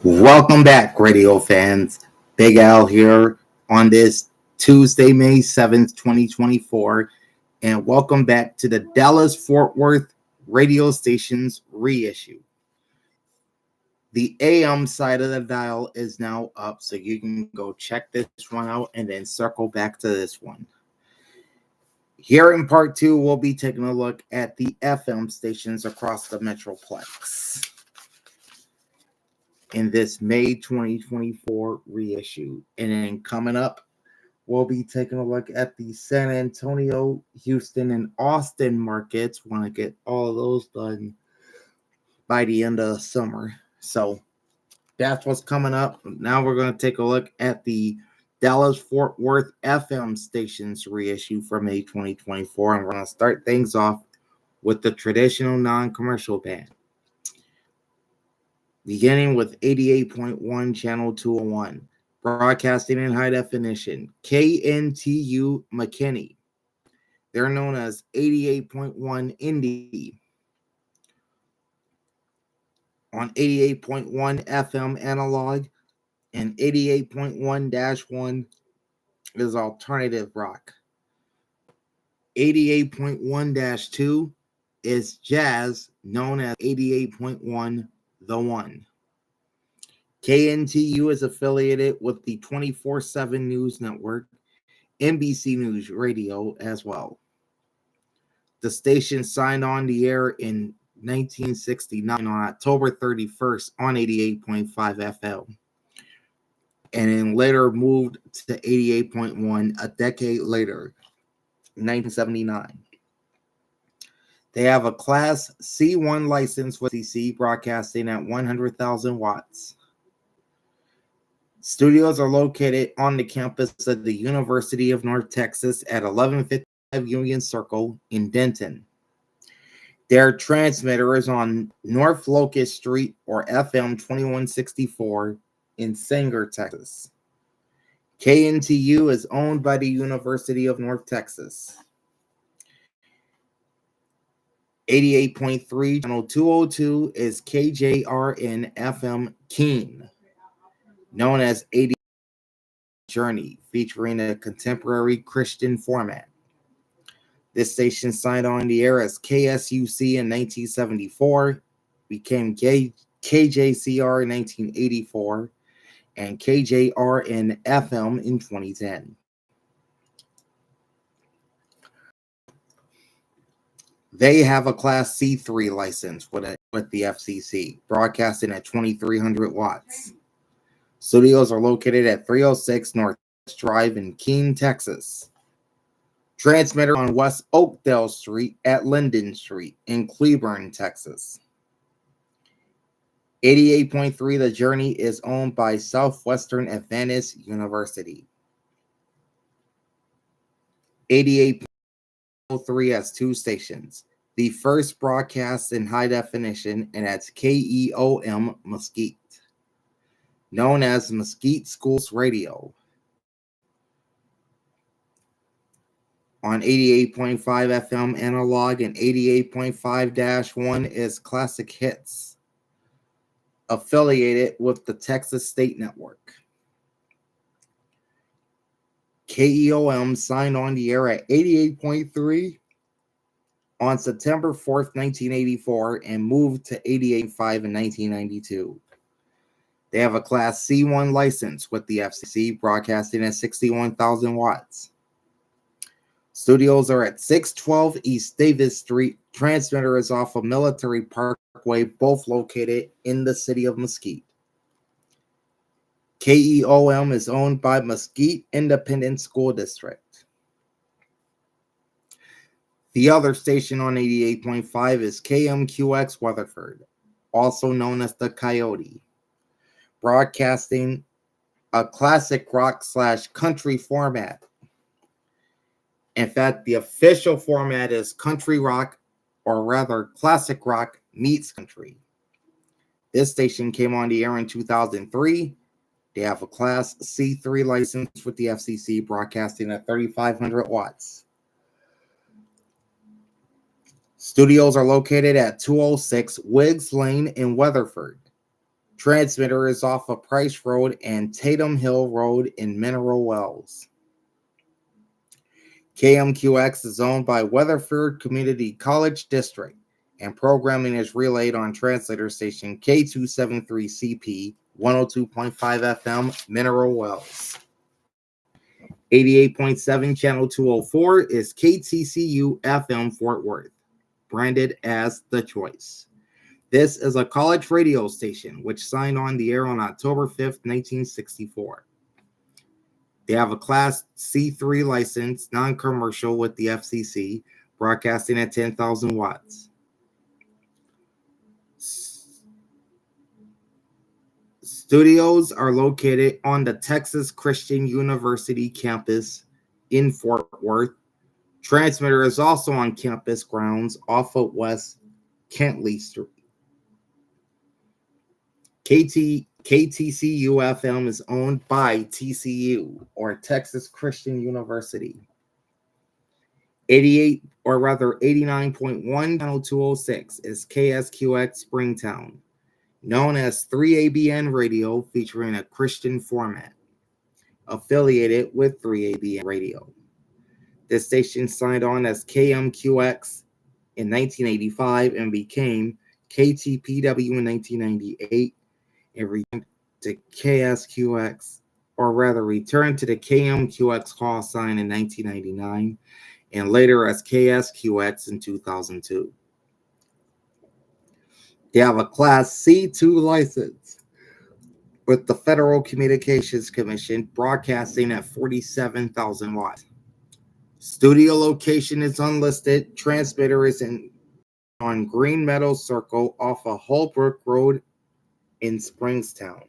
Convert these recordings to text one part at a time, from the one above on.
Welcome back, radio fans. Big Al here on this Tuesday, May 7th, 2024. And welcome back to the Dallas Fort Worth radio station's reissue. The AM side of the dial is now up, so you can go check this one out and then circle back to this one. Here in part two, we'll be taking a look at the FM stations across the Metroplex in this May 2024 reissue. And then coming up, we'll be taking a look at the San Antonio, Houston, and Austin markets. Want to get all of those done by the end of the summer. So that's what's coming up. Now we're going to take a look at the Dallas Fort Worth FM stations reissue for May 2024. And we're going to start things off with the traditional non-commercial band, beginning with 88.1 Channel 201, broadcasting in high definition, KNTU McKinney. They're known as 88.1 Indy. On 88.1 FM analog and 88.1-1 is alternative rock. 88.1-2 is jazz, known as 88.1 The One. KNTU is affiliated with the 24/7 News Network, NBC News Radio as well. The station signed on the air in 1969 on October 31st on 88.5 FM, and then later moved to 88.1 a decade later, 1979. They have a Class C1 license with CC, broadcasting at 100,000 watts. Studios are located on the campus of the University of North Texas at 1155 Union Circle in Denton. Their transmitter is on North Locust Street or FM 2164 in Sanger, Texas. KNTU is owned by the University of North Texas. 88.3 Channel 202 is KJRN FM Keene, known as 80 Journey, featuring a contemporary Christian format. This station signed on the air as KSUC in 1974, became KJCR in 1984, and KJRN FM in 2010. They have a Class C3 license with the FCC, broadcasting at 2,300 watts. Studios are located at 306 North Drive in Keene, Texas. Transmitter on West Oakdale Street at Linden Street in Cleburne, Texas. 88.3 The Journey is owned by Southwestern Adventist University. 88.3 has two stations. The first broadcasts in high definition, and that's KEOM Mesquite, known as Mesquite Schools Radio. On 88.5 FM analog and 88.5-1 is Classic Hits, affiliated with the Texas State Network. KEOM signed on the air at 88.3 on September 4th, 1984, and moved to 88.5 in 1992. They have a Class C1 license with the FCC, broadcasting at 61,000 watts. Studios are at 612 East Davis Street. Transmitter is off of Military Parkway, both located in the city of Mesquite. KEOM is owned by Mesquite Independent School District. The other station on 88.5 is KMQX Weatherford, also known as the Coyote, broadcasting a classic rock / country format. In fact, the official format is country rock, or rather classic rock meets country. This station came on the air in 2003. They have a Class C3 license with the FCC, broadcasting at 3,500 watts. Studios are located at 206 Wiggs Lane in Weatherford. Transmitter is off of Price Road and Tatum Hill Road in Mineral Wells. KMQX is owned by Weatherford Community College District, and programming is relayed on translator station K273CP 102.5 FM Mineral Wells. 88.7 Channel 204 is KTCU FM Fort Worth, branded as The Choice. This is a college radio station which signed on the air on October 5th, 1964. They have a Class C3 license, non-commercial with the FCC, broadcasting at 10,000 watts. Studios are located on the Texas Christian University campus in Fort Worth. Transmitter is also on campus grounds off of West Kentley Street. KTCU FM is owned by TCU, or Texas Christian University. 89.1 Channel 206 is KSQX Springtown, known as 3ABN Radio, featuring a Christian format, affiliated with 3ABN Radio. This station signed on as KMQX in 1985 and became KTPW in 1998 and returned to KSQX, or rather returned to the KMQX call sign in 1999 and later as KSQX in 2002. They have a Class C2 license with the Federal Communications Commission, broadcasting at 47,000 watts. Studio location is unlisted. Transmitter is on Green Meadow Circle off of Holbrook Road in Springstown.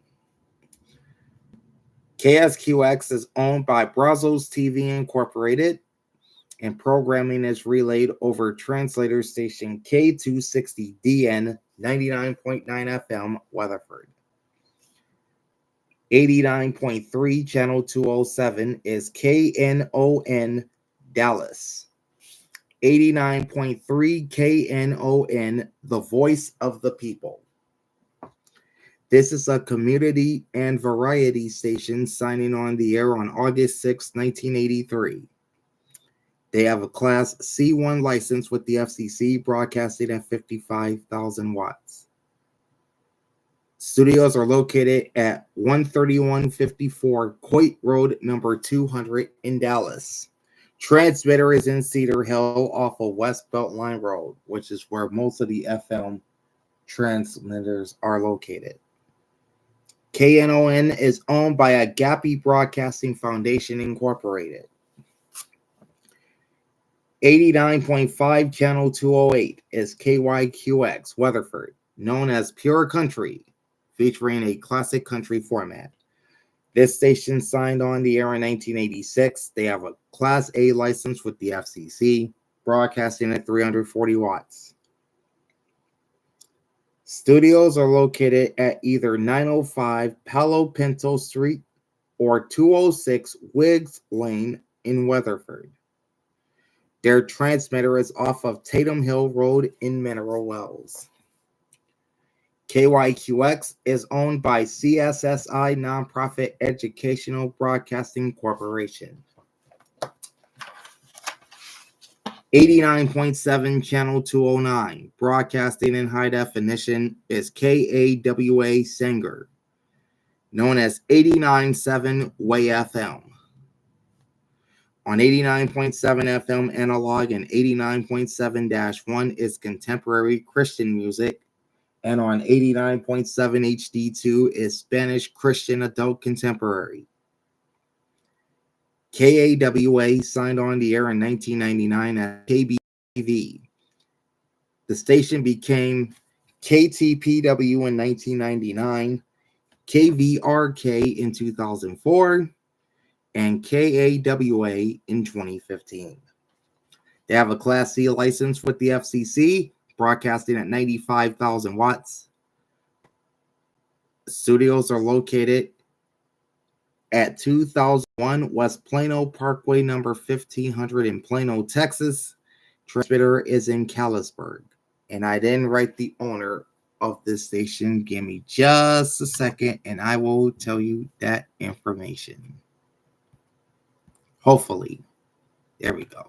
KSQX is owned by Brazos TV Incorporated, and programming is relayed over translator station K260DN 99.9 FM Weatherford. 89.3 Channel 207 is KNON Dallas. 89.3 KNON, the voice of the people. This is a community and variety station signing on the air on August 6, 1983. They have a Class C1 license with the FCC, broadcasting at 55,000 watts. Studios are located at 13154 Coit Road, number 200 in Dallas. Transmitter is in Cedar Hill off of West Beltline Road, which is where most of the FM transmitters are located. KNON is owned by Agape Broadcasting Foundation Incorporated. 89.5 Channel 208 is KYQX Weatherford, known as Pure Country, featuring a classic country format. This station signed on the air in 1986. They have a Class A license with the FCC, broadcasting at 340 watts. Studios are located at either 905 Palo Pinto Street or 206 Wiggs Lane in Weatherford. Their transmitter is off of Tatum Hill Road in Mineral Wells. KYQX is owned by CSSI Nonprofit Educational Broadcasting Corporation. 89.7 Channel 209, broadcasting in high definition, is KAWA Sanger, known as 89.7 Way FM. On 89.7 FM analog and 89.7-1 is contemporary Christian music, and on 89.7 HD2 is Spanish Christian adult contemporary. KAWA signed on the air in 1999 at KBTV. The station became KTPW in 1999, KVRK in 2004, and KAWA in 2015. They have a Class C license with the FCC, broadcasting at 95,000 watts. Studios are located at 2001 West Plano Parkway, number 1500 in Plano, Texas. Transmitter is in Callisburg. And I didn't write the owner of this station. Give me just a second and I will tell you that information. Hopefully. There we go.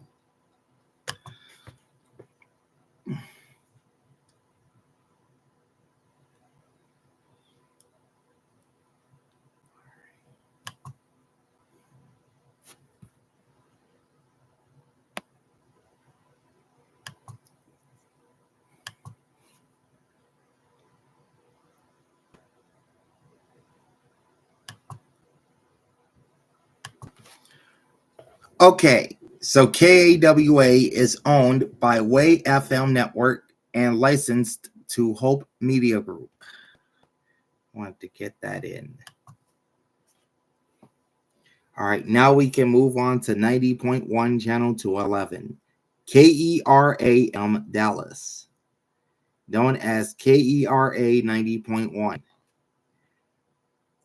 Okay, so KAWA is owned by Way FM Network and licensed to Hope Media Group. I want to get that in. All right, now we can move on to 90.1 channel 211. KERAM Dallas, known as KERA 90.1,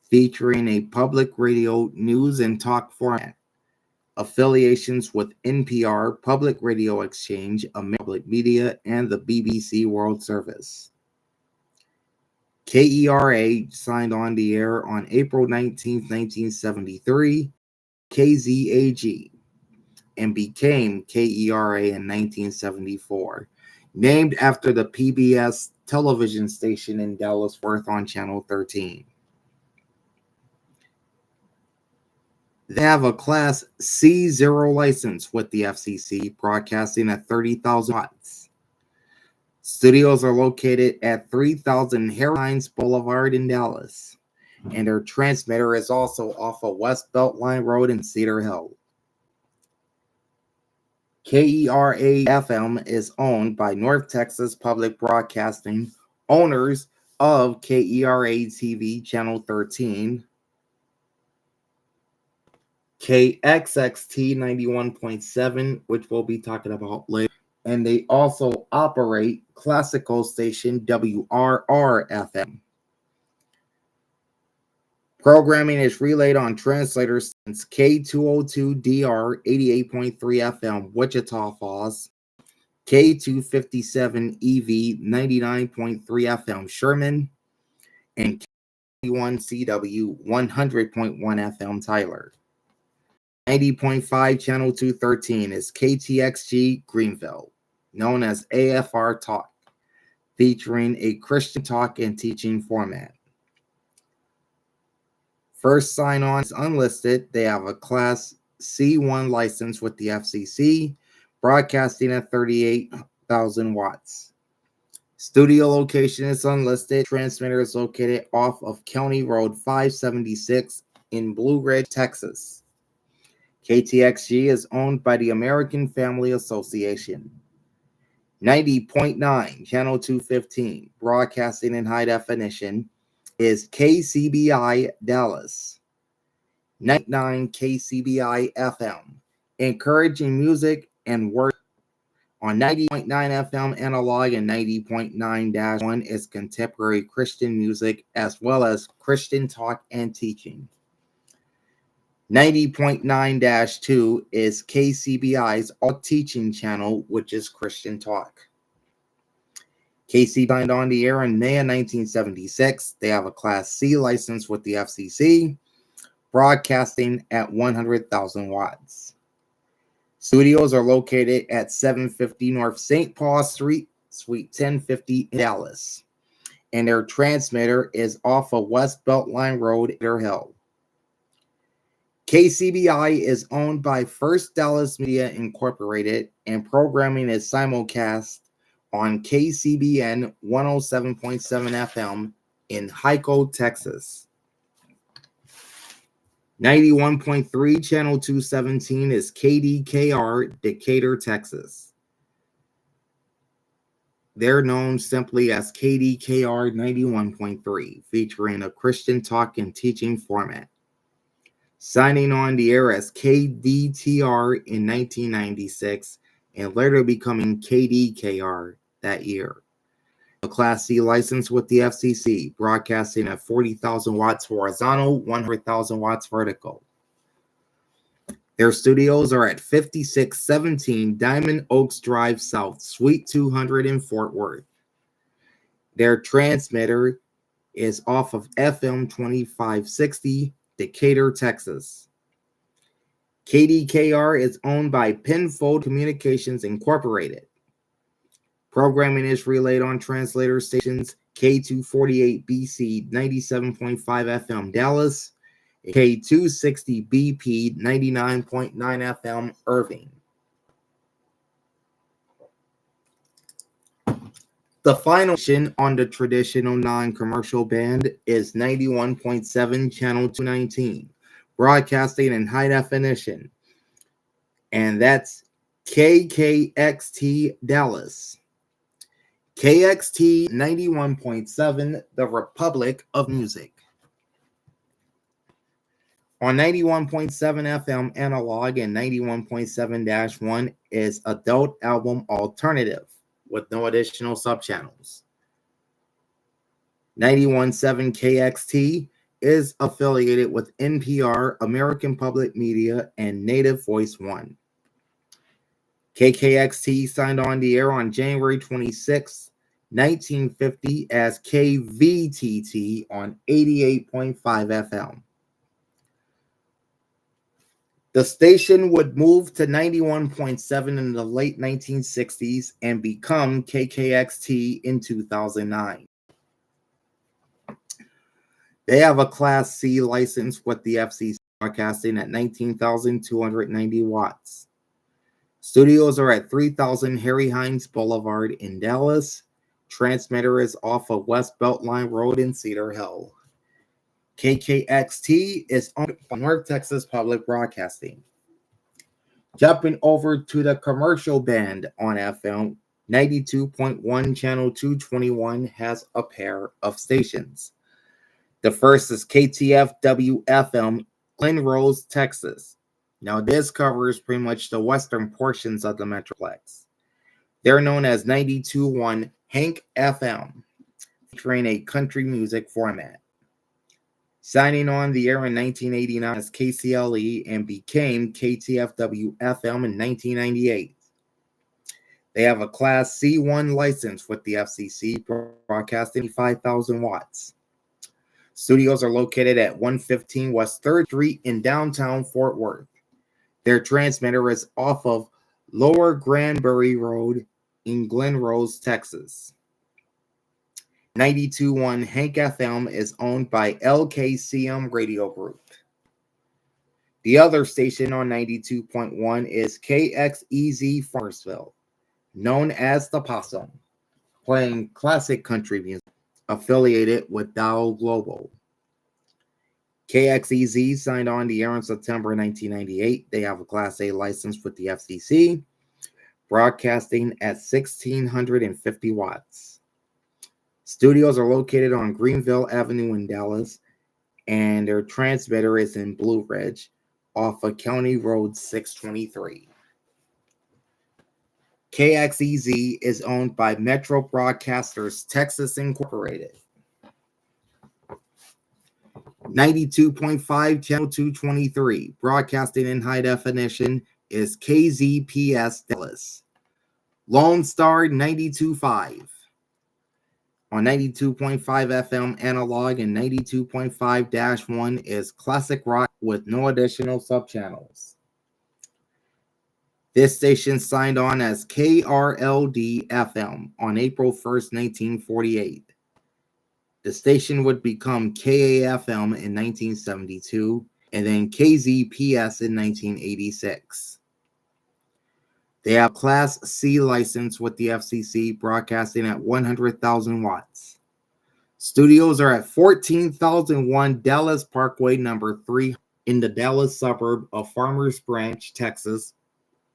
featuring a public radio news and talk format. Affiliations with NPR, Public Radio Exchange, American Public Media, and the BBC World Service. KERA signed on the air on April 19, 1973, KZAG, and became KERA in 1974, named after the PBS television station in Dallas-Fort Worth on Channel 13. They have a Class C0 license with the FCC, broadcasting at 30,000 watts. Studios are located at 3000 Harrahines Boulevard in Dallas, and their transmitter is also off of West Beltline Road in Cedar Hill. KERA-FM is owned by North Texas Public Broadcasting, owners of KERA-TV Channel 13, KXXT 91.7, which we'll be talking about later, and they also operate classical station WRR-FM. Programming is relayed on translators since K202DR 88.3 FM Wichita Falls, K257EV 99.3 FM Sherman, and K1CW 100.1 FM Tyler. 90.5 Channel 213 is KTXG Greenville, known as AFR Talk, featuring a Christian talk and teaching format. First sign-on is unlisted. They have a Class C1 license with the FCC, broadcasting at 38,000 watts. Studio location is unlisted. Transmitter is located off of County Road 576 in Blue Ridge, Texas. KTXG is owned by the American Family Association. 90.9 Channel 215, broadcasting in high definition, is KCBI Dallas. 99 KCBI FM, encouraging music and work on 90.9 FM analog, and 90.9-1 is contemporary Christian music as well as Christian talk and teaching. 90.9-2 is KCBI's all teaching channel, which is Christian talk. KC signed on the air in May of 1976. They have a Class C license with the FCC, broadcasting at 100,000 watts. Studios are located at 750 North St. Paul Street, Suite 1050 in Dallas, and their transmitter is off of West Beltline Road, Cedar Hill. KCBI is owned by First Dallas Media Incorporated, and programming is simulcast on KCBN 107.7 FM in Hyco, Texas. 91.3 Channel 217 is KDKR, Decatur, Texas. They're known simply as KDKR 91.3, featuring a Christian talk and teaching format. Signing on the air as KDTR in 1996 and later becoming KDKR that year. A Class C license with the FCC, broadcasting at 40,000 watts horizontal, 100,000 watts vertical. Their studios are at 5617 Diamond Oaks Drive South, Suite 200 in Fort Worth. Their transmitter is off of FM 2560, Decatur, Texas. KDKR is owned by Penfold Communications Incorporated. Programming is relayed on translator stations K248BC 97.5 FM Dallas, K260BP 99.9 FM Irving. The final station on the traditional non-commercial band is 91.7 Channel 219, broadcasting in high definition, and that's KKXT Dallas. KXT 91.7, the Republic of Music. On 91.7 FM analog and 91.7-1 is Adult Album Alternative with no additional subchannels. 91.7 KXT is affiliated with NPR, American Public Media, and Native Voice One. KKXT signed on the air on January 26, 1950 as KVTT on 88.5 FM. The station would move to 91.7 in the late 1960s and become KKXT in 2009. They have a Class C license with the FCC, broadcasting at 19,290 watts. Studios are at 3000 Harry Hines Boulevard in Dallas. Transmitter is off of West Beltline Road in Cedar Hill. KKXT is owned by North Texas Public Broadcasting. Jumping over to the commercial band on FM, 92.1 Channel 221 has a pair of stations. The first is KTFW-FM, Glen Rose, Texas. Now, this covers pretty much the western portions of the Metroplex. They're known as 92.1 Hank FM, featuring a country music format. Signing on the air in 1989 as KCLE and became KTFW-FM in 1998. They have a Class C1 license with the FCC, broadcasting 5,000 watts. Studios are located at 115 West 3rd Street in downtown Fort Worth. Their transmitter is off of Lower Granbury Road in Glen Rose, Texas. 92.1 Hank FM is owned by LKCM Radio Group. The other station on 92.1 is KXEZ Farmersville, known as the Possum, playing classic country music, affiliated with Dow Global. KXEZ signed on the air in September 1998. They have a Class A license with the FCC, broadcasting at 1,650 watts. Studios are located on Greenville Avenue in Dallas, and their transmitter is in Blue Ridge off of County Road 623. KXEZ is owned by Metro Broadcasters Texas Incorporated. 92.5 Channel 223, broadcasting in high definition, is KZPS Dallas. Lone Star 92.5. On 92.5 FM analog and 92.5-1 is classic rock with no additional subchannels. This station signed on as KRLD FM on April 1st, 1948. The station would become KAFM in 1972 and then KZPS in 1986. They have Class C license with the FCC, broadcasting at 100,000 watts. Studios are at 14,001 Dallas Parkway number 3 in the Dallas suburb of Farmers Branch, Texas,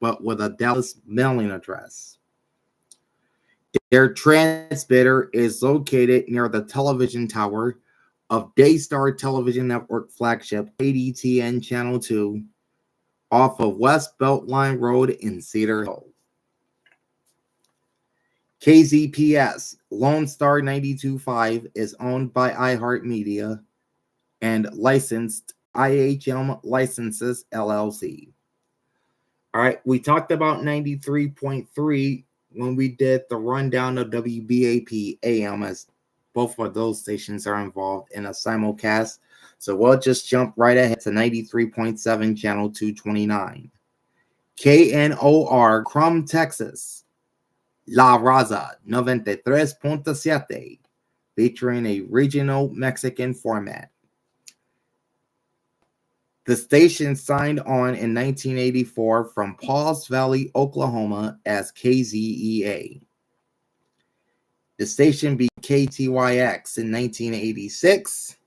but with a Dallas mailing address. Their transmitter is located near the television tower of Daystar Television Network flagship ADTN Channel 2 off of West Beltline Road in Cedar Hill. KZPS Lone Star 92.5 is owned by iHeartMedia and licensed IHM Licenses LLC. All right, we talked about 93.3 when we did the rundown of WBAP AM, as both of those stations are involved in a simulcast. So we'll just jump right ahead to 93.7, channel 229. KNOR, Crum, Texas. La Raza, 93.7, featuring a regional Mexican format. The station signed on in 1984 from Pauls Valley, Oklahoma as KZEA. The station became KTYX in 1986,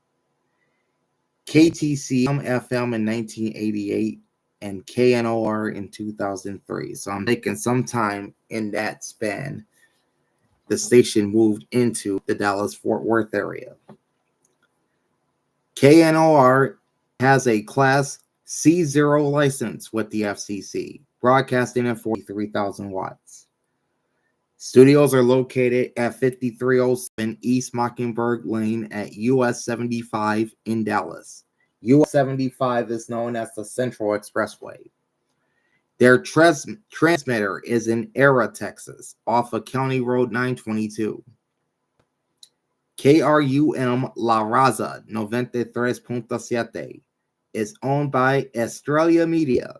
KTCM FM in 1988, and KNOR in 2003. So I'm thinking sometime in that span, the station moved into the Dallas-Fort Worth area. KNOR has a Class C0 license with the FCC, broadcasting at 43,000 watts. Studios are located at 5307 East Mockingbird Lane at US 75 in Dallas. US 75 is known as the Central Expressway. Their transmitter is in Era, Texas, off of County Road 922. KRUM La Raza 93.7 is owned by Australia Media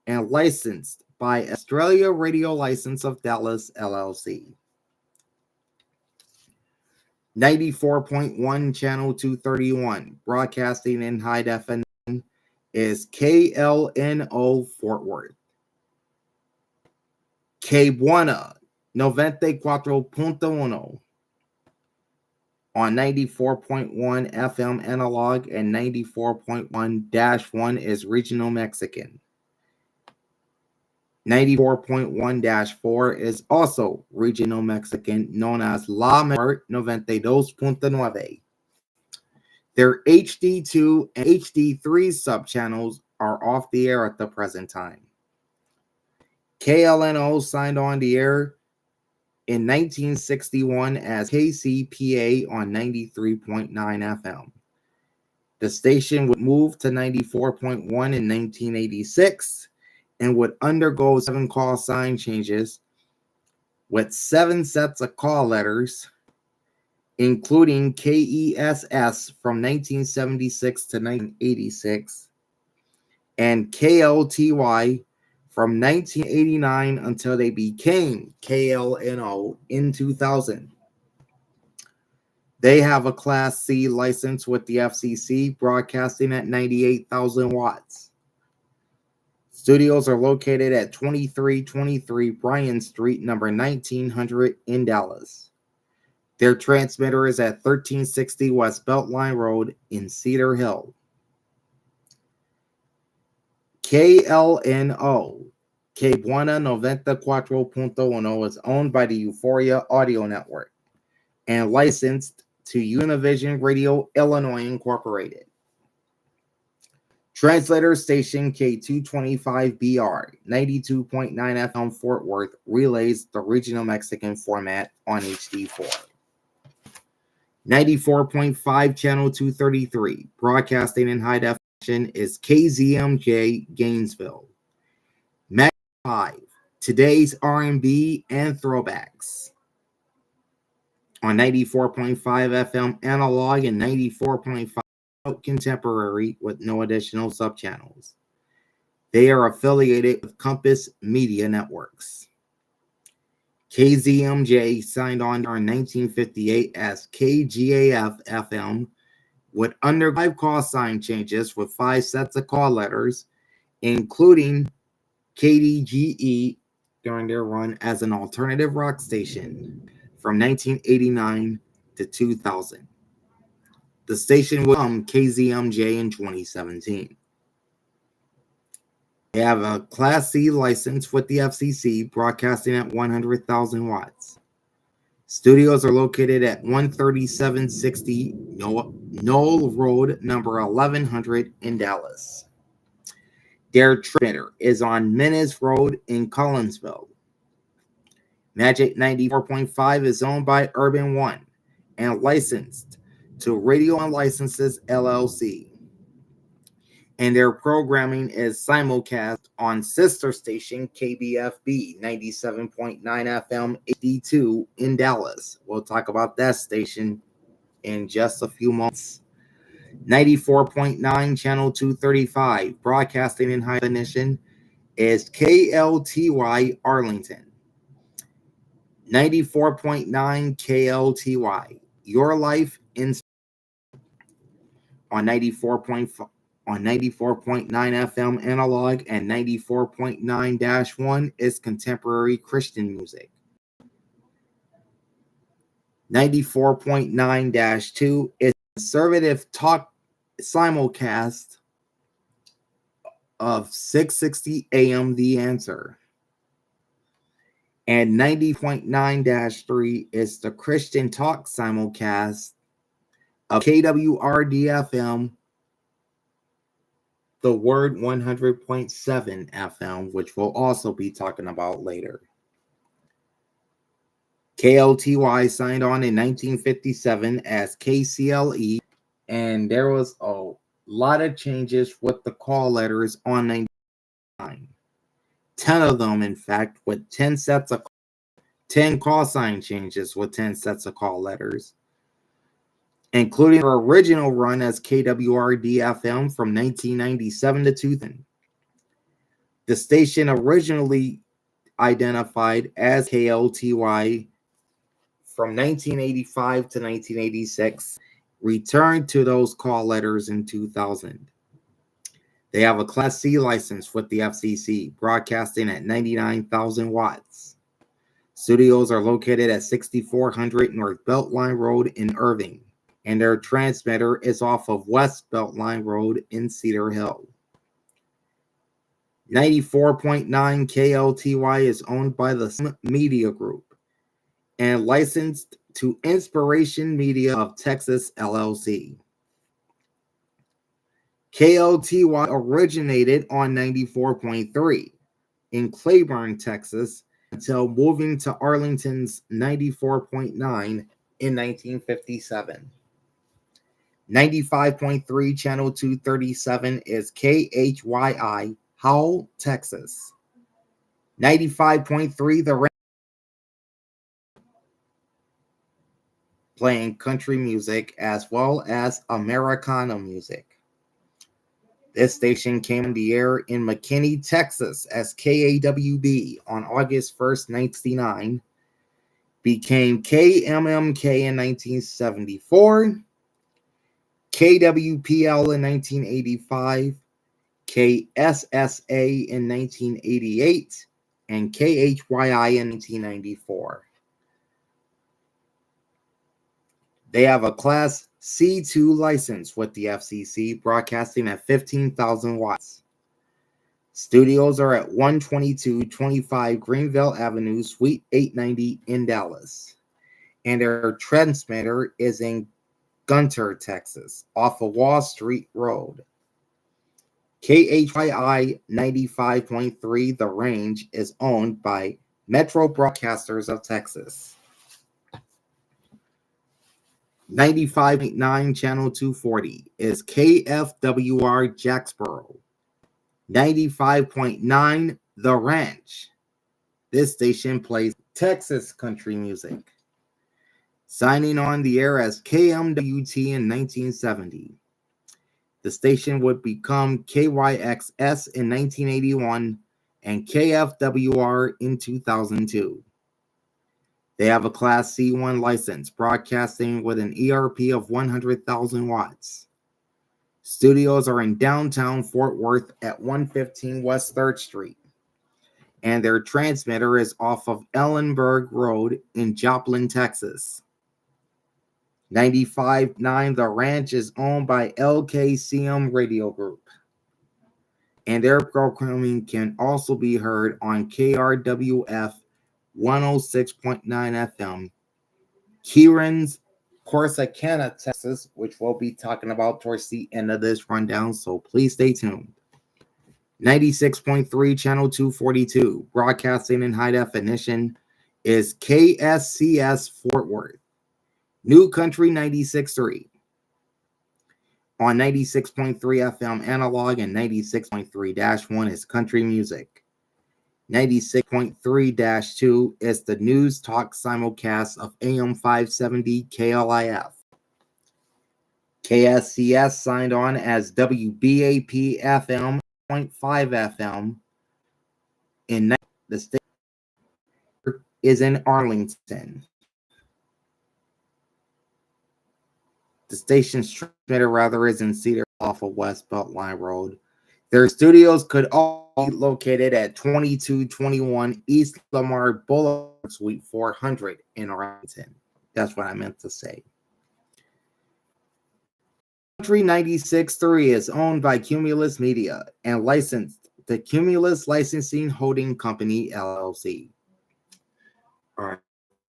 and licensed by Australia Radio License of Dallas, LLC. 94.1, channel 231, broadcasting in high definition, is KLNO Fort Worth. Que Buena 94.1 on 94.1 FM analog and 94.1-1 is regional Mexican. 94.1-4 is also regional Mexican, known as La Mejor 92.9. Their HD2 and HD3 subchannels are off the air at the present time. KLNO signed on the air in 1961 as KCPA on 93.9 FM. The station would move to 94.1 in 1986 and would undergo 7 call sign changes with 7 sets of call letters, including KESS from 1976 to 1986 and KLTY from 1989 until they became KLNO in 2000. They have a Class C license with the FCC, broadcasting at 98,000 watts. Studios are located at 2323 Bryan Street, number 1900 in Dallas. Their transmitter is at 1360 West Beltline Road in Cedar Hill. KLNO, Que Buena 94.1 is owned by the Euphoria Audio Network and licensed to Univision Radio Illinois Incorporated. Translator station K225BR 92.9 FM Fort Worth relays the regional Mexican format on HD4. 94.5, channel 233, broadcasting in high definition, is KZMJ Gainesville. Mag 5, today's R&B and throwbacks. On 94.5 FM analog and 94.5 contemporary with no additional subchannels. They are affiliated with Compass Media Networks. KZMJ signed on in 1958 as KGAF FM would undergo 5 call sign changes with 5 sets of call letters, including KDGE during their run as an alternative rock station from 1989 to 2000. The station would become KZMJ in 2017. They have a Class C license with the FCC, broadcasting at 100,000 watts. Studios are located at 13760 Knoll Road, number 1100 in Dallas. Their transmitter is on Menace Road in Collinsville. Magic 94.5 is owned by Urban One and licensed to Radio and Licenses LLC. and their programming is simulcast on sister station KBFB 97.9 FM HD2 in Dallas. We'll talk about that station in just a few moments. 94.9 Channel 235, broadcasting in high definition, is KLTY Arlington. 94.9 KLTY, Your Life in on 94.5 on 94.9 FM analog, and 94.9-1 is contemporary Christian music. 94.9-2 is conservative talk simulcast of 660 AM The Answer. And 90.9-3 is the Christian talk simulcast of KWRD-FM, the Word 100.7 FM, which we'll also be talking about later. KLTY signed on in 1957 as KCLE, and there was a lot of changes with the call letters on 99. 10 of them, in fact, with 10 call sign changes with 10 sets of call letters, including her original run as KWRD-FM from 1997 to 2000. The station originally identified as KLTY from 1985 to 1986, returned to those call letters in 2000. They have a Class C license with the FCC, broadcasting at 99,000 watts. Studios are located at 6400 North Beltline Road in Irving, and their transmitter is off of West Beltline Road in Cedar Hill. 94.9 KLTY is owned by the Media Group and licensed to Inspiration Media of Texas, LLC. KLTY originated on 94.3 in Claiborne, Texas, until moving to Arlington's 94.9 in 1957. 95.3 Channel 237 is KHYI, Howell, Texas. 95.3 The Range, playing country music as well as Americana music. This station came on the air in McKinney, Texas as KAWB on August 1st, 1969, became KMMK in 1974, KWPL in 1985, KSSA in 1988, and KHYI in 1994. They have a Class C2 license with the FCC, broadcasting at 15,000 watts. Studios are at 12225 Greenville Avenue, Suite 890 in Dallas. And their transmitter is in Gunter, Texas, off of Wall Street Road. KHYI 95.3 The Range is owned by Metro Broadcasters of Texas. 95.9 Channel 240 is KFWR Jacksboro. 95.9 The Ranch. This station plays Texas country music. Signing on the air as KMWT in 1970. The station would become KYXS in 1981 and KFWR in 2002. They have a Class C1 license, broadcasting with an ERP of 100,000 watts. Studios are in downtown Fort Worth at 115 West 3rd Street. And their transmitter is off of Ellenberg Road in Joplin, Texas. 95.9 The Ranch is owned by LKCM Radio Group. And their programming can also be heard on KRWF 106.9 FM, Kieran's, Corsicana, Texas, which we'll be talking about towards the end of this rundown, so please stay tuned. 96.3 Channel 242, broadcasting in high definition, is KSCS Fort Worth. New Country 96.3. On 96.3 FM analog and 96.3-1 is country music. 96.3-2 is the news talk simulcast of AM 570 KLIF. KSCS signed on as WBAP FM 0.5 FM. In the state is in Arlington. The station's transmitter is in Cedar off of West Beltline Road. Their studios could all be located at 2221 East Lamar Boulevard, Suite 400 in Arlington. That's what I meant to say. Country 96.3 is owned by Cumulus Media and licensed to Cumulus Licensing Holding Company, LLC. All right.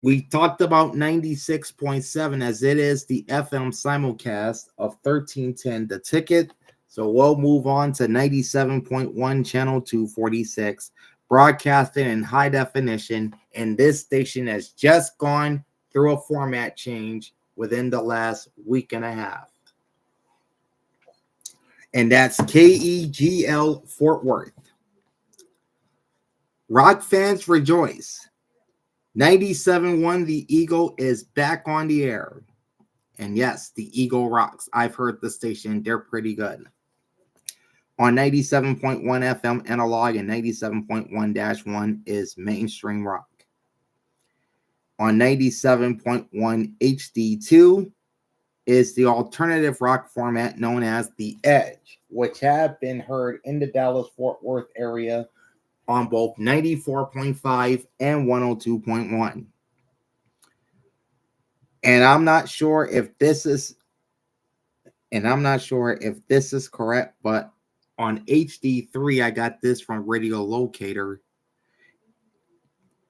We talked about 96.7 as it is the FM simulcast of 1310 The Ticket. So we'll move on to 97.1 channel 246, broadcasting in high definition. And this station has just gone through a format change within the last week and a half. And that's KEGL Fort Worth. Rock fans rejoice. 97.1 The Eagle is back on the air. And yes, the Eagle rocks. I've heard the station. They're pretty good. On 97.1 FM analog and 97.1-1 is mainstream rock. On 97.1 HD2 is the alternative rock format known as The Edge, which have been heard in the Dallas-Fort Worth area on both 94.5 and 102.1. And I'm not sure if this is correct, but on HD3, I got this from Radio Locator.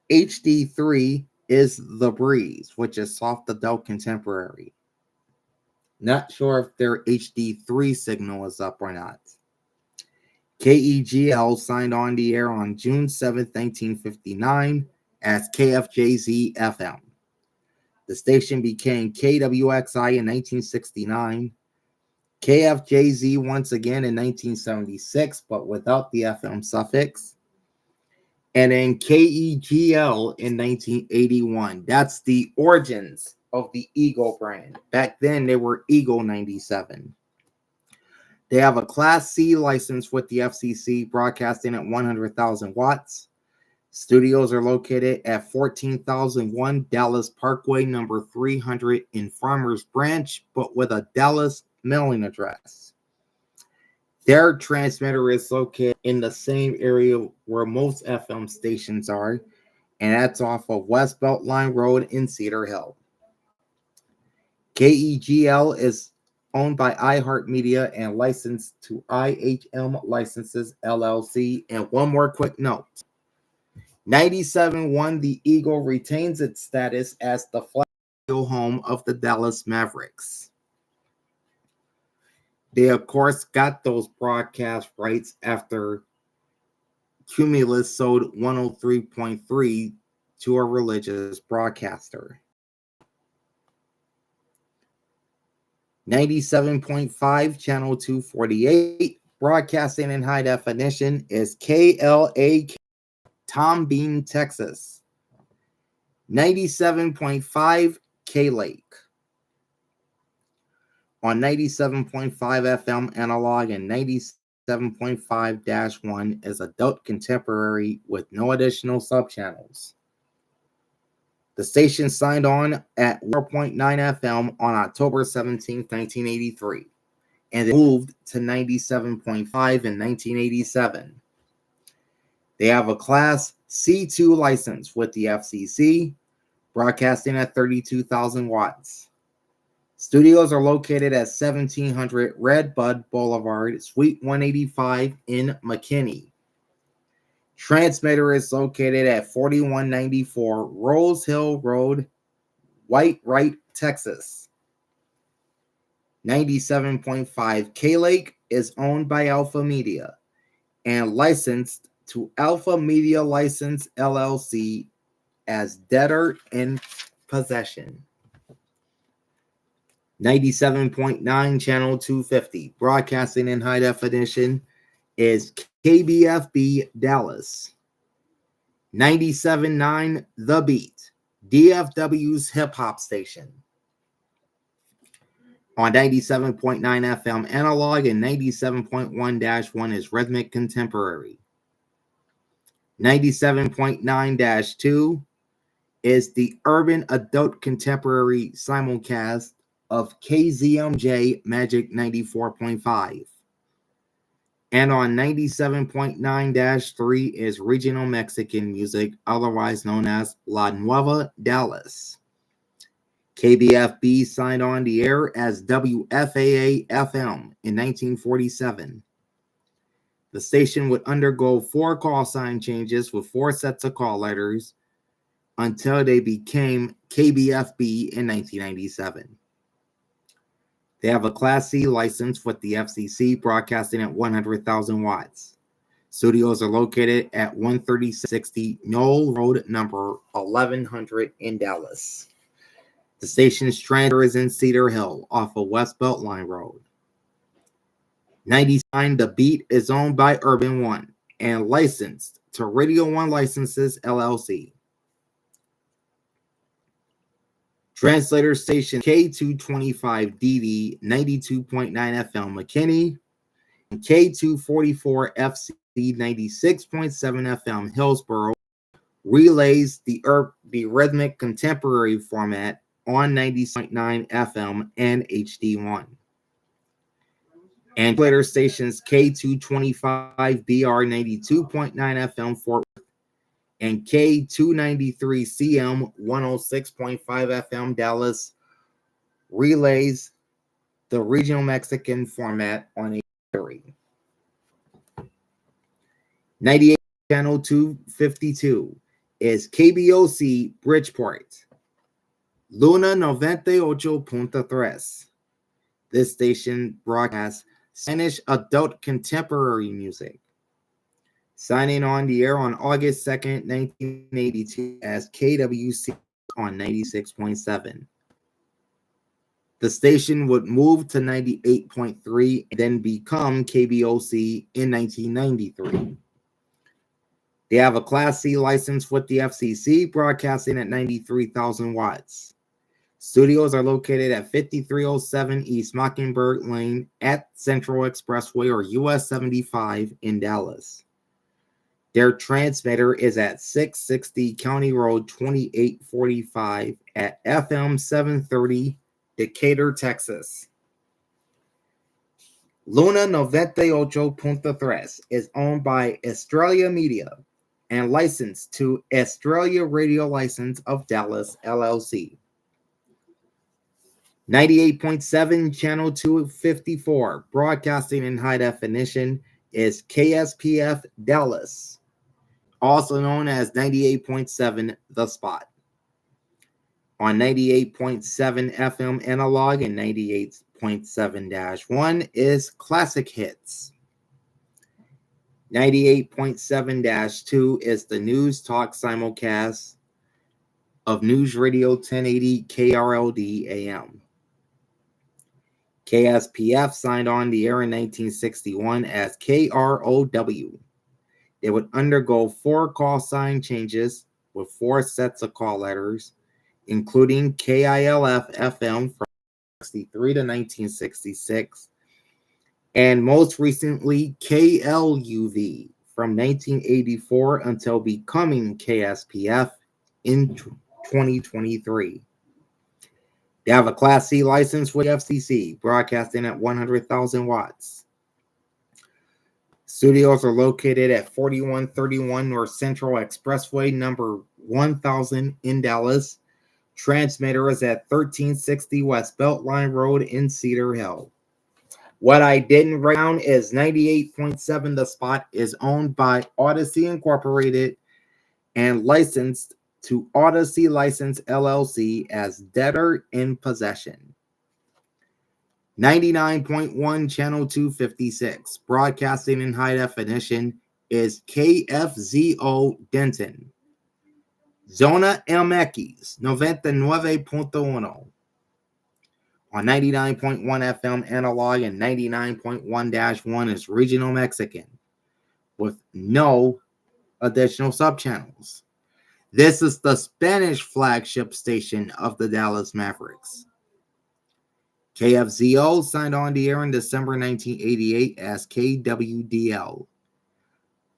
HD3 is The Breeze, which is soft adult contemporary. Not sure if their HD3 signal is up or not. KEGL signed on the air on June 7th, 1959 as KFJZ FM. The station became KWXI in 1969, KFJZ once again in 1976, but without the FM suffix, and then KEGL in 1981. That's the origins of the Eagle brand. Back then, they were Eagle 97. They have a Class C license with the FCC, broadcasting at 100,000 watts. Studios are located at 14,001 Dallas Parkway, number 300 in Farmers Branch, but with a Dallas mailing address. Their transmitter is located in the same area where most FM stations are, and that's off of West Beltline Road in Cedar Hill. KEGL is owned by iHeartMedia and licensed to IHM Licenses, LLC. And one more quick note. 97.1 The Eagle retains its status as the flagship home of the Dallas Mavericks. They, of course, got those broadcast rights after Cumulus sold 103.3 to a religious broadcaster. 97.5 channel 248, broadcasting in high definition, is KLAK, Tom Bean, Texas. 97.5 K-Lake. On 97.5 FM analog and 97.5-1 is adult contemporary with no additional subchannels. The station signed on at 4.9 FM on October 17, 1983, and it moved to 97.5 in 1987. They have a Class C2 license with the FCC, broadcasting at 32,000 watts. Studios are located at 1700 Red Bud Boulevard, Suite 185 in McKinney. Transmitter is located at 4194 Rose Hill Road, White Wright, Texas. 97.5 K-Lake is owned by Alpha Media and licensed to Alpha Media License, LLC as debtor in possession. 97.9 channel 250, broadcasting in high definition, is KBFB Dallas. 97.9 The Beat, DFW's hip hop station. On 97.9 FM analog and 97.1-1 is rhythmic contemporary. 97.9-2 is the urban adult contemporary simulcast of KZMJ Magic 94.5. And on 97.9-3 is regional Mexican music, otherwise known as La Nueva Dallas. KBFB signed on the air as WFAA-FM in 1947. The station would undergo 4 call sign changes with 4 sets of call letters until they became KBFB in 1997. They have a Class C license with the FCC, broadcasting at 100,000 watts. Studios are located at 13060 Knoll Road, number 1100 in Dallas. The station's transmitter is in Cedar Hill off of West Beltline Road. 99 The Beat is owned by Urban One and licensed to Radio One Licenses, LLC. Translator station K225DD 92.9 FM McKinney and K244 FC 96.7 FM Hillsboro relays the rhythmic contemporary format on 90.9 FM and HD1. And translator stations K225BR 92.9 FM Fort Worth and K293CM 106.5 FM Dallas relays the regional Mexican format on 83. 98 channel 252 is KBOC Bridgeport, Luna 98.3. This station broadcasts Spanish adult contemporary music. Signing on the air on August 2nd, 1982 as KWC on 96.7. The station would move to 98.3 and then become KBOC in 1993. They have a Class C license with the FCC, broadcasting at 93,000 watts. Studios are located at 5307 East Mockingbird Lane at Central Expressway or US 75 in Dallas. Their transmitter is at 660 County Road 2845 at FM 730, Decatur, Texas. Luna 98.3 is owned by Australia Media and licensed to Australia Radio License of Dallas, LLC. 98.7 channel 254, broadcasting in high definition, is KSPF Dallas, also known as 98.7 The Spot. On 98.7 FM analog and 98.7-1 is Classic Hits. 98.7-2 is the News Talk simulcast of News Radio 1080 KRLD AM. KSPF signed on the air in 1961 as KROW. They would undergo 4 call sign changes with 4 sets of call letters, including KILF FM from 1963 to 1966, and most recently KLUV from 1984 until becoming KSPF in 2023. They have a Class C license with FCC, broadcasting at 100,000 watts. Studios are located at 4131 North Central Expressway, number 1000 in Dallas. Transmitter is at 1360 West Beltline Road in Cedar Hill. What I didn't write down is 98.7 The Spot is owned by Odyssey Incorporated and licensed to Odyssey License LLC as debtor in possession. 99.1 channel 256, broadcasting in high definition, is KFZO Denton. Zona MX 99.1. On 99.1 FM analog and 99.1-1 is regional Mexican, with no additional subchannels. This is the Spanish flagship station of the Dallas Mavericks. KFZO signed on the air in December 1988 as KWDL.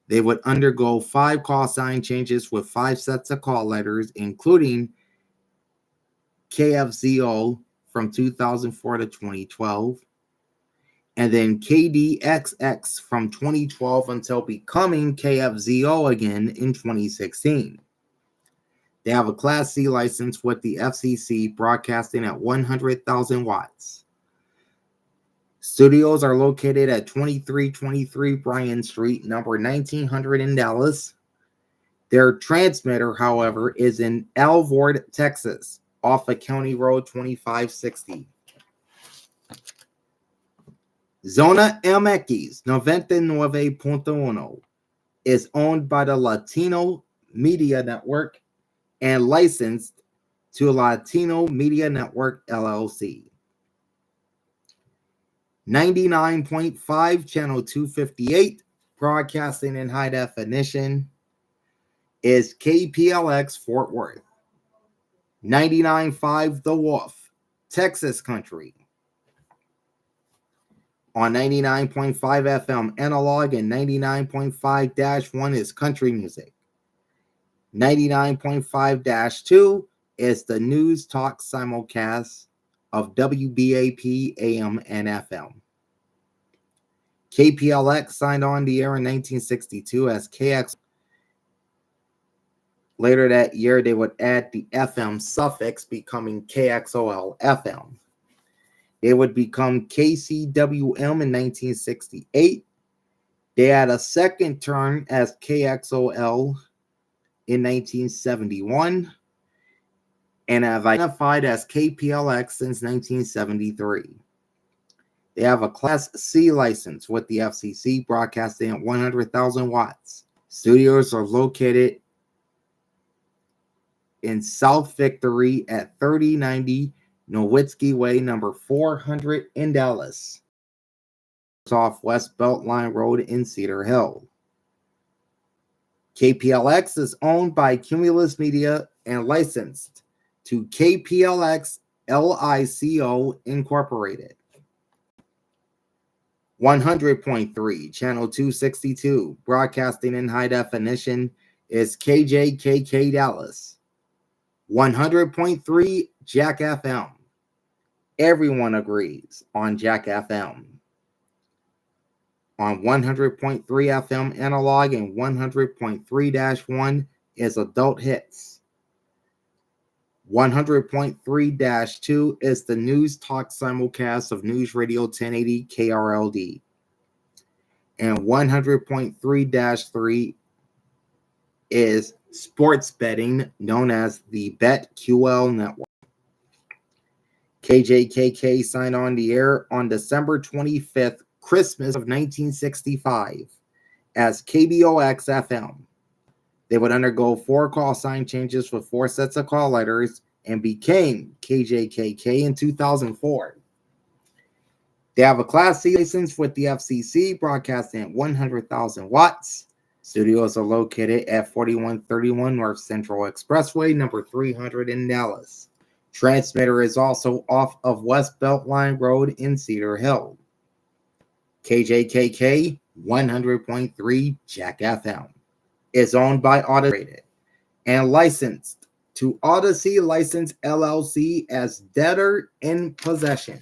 They would undergo 5 call sign changes with 5 sets of call letters, including KFZO from 2004 to 2012, and then KDXX from 2012 until becoming KFZO again in 2016. They have a Class C license with the FCC, broadcasting at 100,000 watts. Studios are located at 2323 Bryan Street, number 1900 in Dallas. Their transmitter, however, is in Alvord, Texas, off of County Road 2560. Zona MX 99.1 is owned by the Latino Media Network and licensed to Latino Media Network, LLC. 99.5 channel 258, broadcasting in high definition, is KPLX Fort Worth. 99.5 The Wolf, Texas Country. On 99.5 FM analog and 99.5-1 is country music. 99.5-2 is the news talk simulcast of WBAP AM and FM. KPLX signed on the air in 1962 as KX. Later that year, they would add the FM suffix, becoming KXOL FM. It would become KCWM in 1968. They had a second term as KXOL in 1971 and have identified as KPLX since 1973. They have a Class C license with the FCC, broadcasting at 100,000 watts. Studios are located in South Victory at 3090 Nowitzki Way, number 400 in Dallas. Off West Beltline Road in Cedar Hill. KPLX is owned by Cumulus Media and licensed to KPLX LICO Incorporated. 100.3, channel 262, broadcasting in high definition, is KJKK Dallas. 100.3, Jack FM. Everyone agrees on Jack FM. On 100.3 FM analog and 100.3-1 is Adult Hits. 100.3-2 is the news talk simulcast of News Radio 1080 KRLD. And 100.3-3 is sports betting, known as the BetQL Network. KJKK signed on the air on December 25th, Christmas of 1965, as KBOX FM. They would undergo 4 call sign changes with 4 sets of call letters and became KJKK in 2004. They have a Class C license with the FCC, broadcasting at 100,000 watts. Studios are located at 4131 North Central Expressway, number 300 in Dallas. Transmitter is also off of West Beltline Road in Cedar Hill. KJKK 100.3 Jack FM is owned by Odyssey and licensed to Odyssey License LLC as debtor in possession.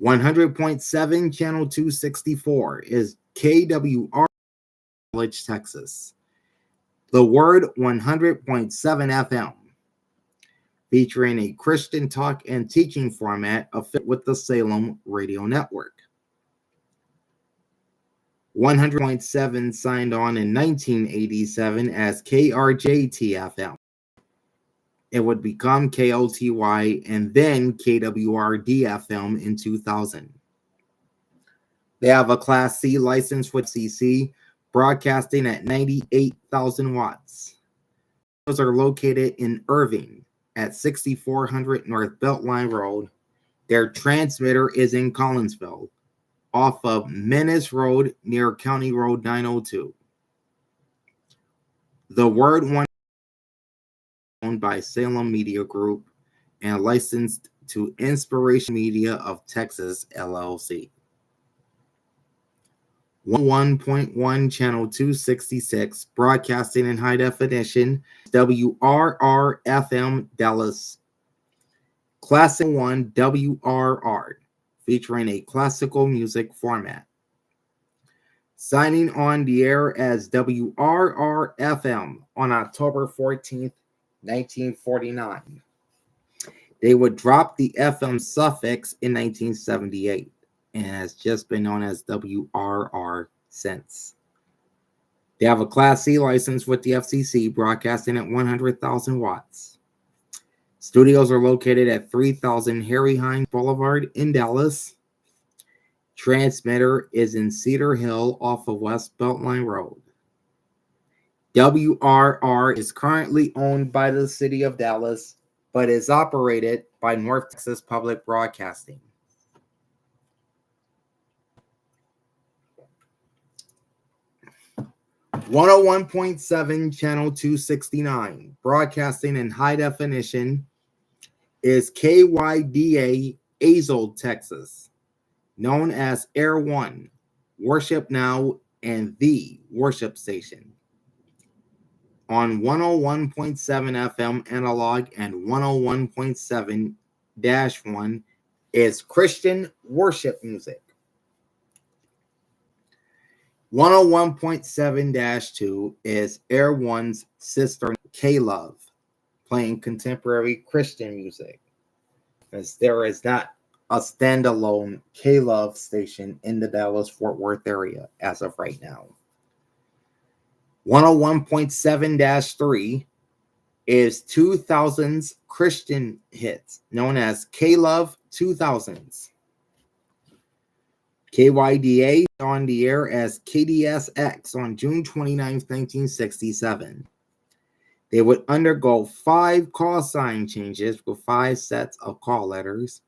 100.7 channel 264 is KWR Village, Texas. The Word 100.7 FM, featuring a Christian talk and teaching format fit with the Salem Radio Network. 100.7 signed on in 1987 as KRJT-FM. It would become KOTY and then KWRD-FM in 2000. They have a Class C license with CC, broadcasting at 98,000 watts. Those are located in Irving, at 6400 North Beltline Road. Their transmitter is in Collinsville, off of Menace Road near County Road 902. The Word One is owned by Salem Media Group and licensed to Inspiration Media of Texas, LLC. 101.1 Channel 266, broadcasting in high definition, WRR-FM Dallas. Classic 1 WRR, featuring a classical music format. Signing on the air as WRR-FM on October 14th, 1949. They would drop the FM suffix in 1978 and has just been known as WRR since. They have a Class C license with the FCC, broadcasting at 100,000 watts. Studios are located at 3000 Harry Hines Boulevard in Dallas. Transmitter is in Cedar Hill off of West Beltline Road. WRR is currently owned by the city of Dallas, but is operated by North Texas Public Broadcasting. .7 Channel 269, broadcasting in high definition, is KYDA Azle, Texas, known as Air One, Worship Now, and The Worship Station. On 101.7 FM analog and 101.7-1 is Christian worship music. 101.7-2 is Air One's sister K-Love, playing contemporary Christian music, as there is not a standalone K-Love station in the Dallas-Fort Worth area as of right now. 101.7-3 is 2000s Christian hits, known as K-Love 2000s. KYDA on the air as KDSX on June 29, 1967. They would undergo 5 call sign changes with 5 sets of call letters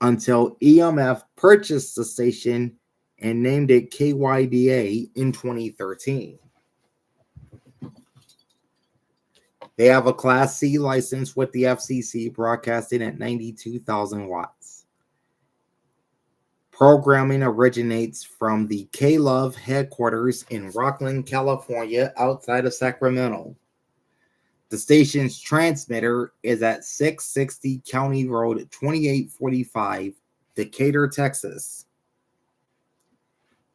until EMF purchased the station and named it KYDA in 2013. They have a Class C license with the FCC, broadcasting at 92,000 watts. Programming originates from the K-Love headquarters in Rockland, California, outside of Sacramento. The station's transmitter is at 660 County Road 2845, Decatur, Texas.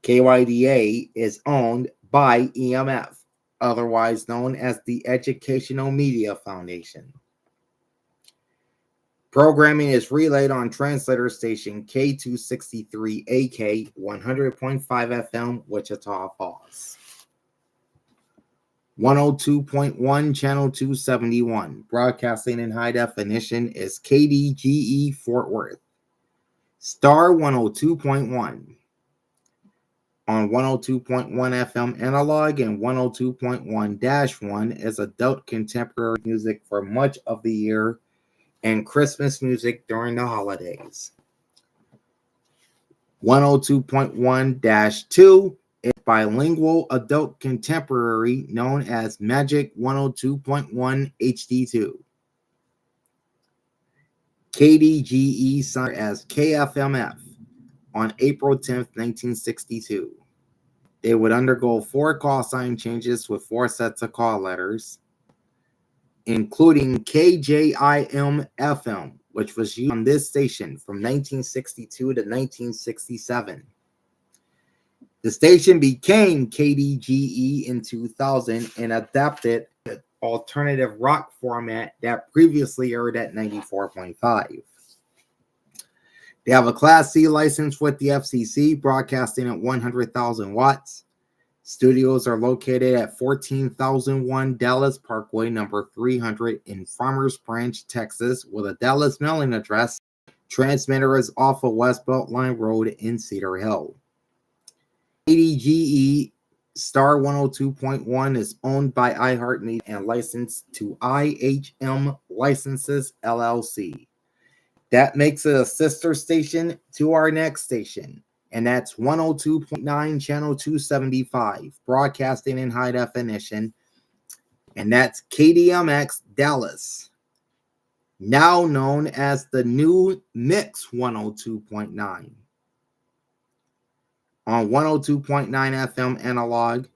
KYDA is owned by EMF, otherwise known as the Educational Media Foundation. Programming is relayed on translator station K263AK 100.5 FM, Wichita Falls. 102.1 Channel 271, broadcasting in high definition, is KDGE Fort Worth. Star 102.1. On 102.1 FM analog and 102.1-1 is adult contemporary music for much of the year and Christmas music during the holidays. 102.1-2 is bilingual adult contemporary known as Magic 102.1 HD2. KDGE signed as KFMF on April 10th, 1962. They would undergo 4 call sign changes with 4 sets of call letters, including KJIM-FM, which was used on this station from 1962 to 1967. The station became KDGE in 2000 and adapted the alternative rock format that previously aired at 94.5. They have a Class C license with the FCC, broadcasting at 100,000 watts. Studios are located at 14,001 Dallas Parkway, number 300 in Farmers Branch, Texas, with a Dallas mailing address. Transmitter is off of West Beltline Road in Cedar Hill. KDGE Star 102.1 is owned by iHeartMedia and licensed to IHM Licenses LLC. That makes it a sister station to our next station, and that's 102.9 Channel 275, broadcasting in high definition, and that's KDMX Dallas, now known as the new Mix 102.9. On 102.9 FM analog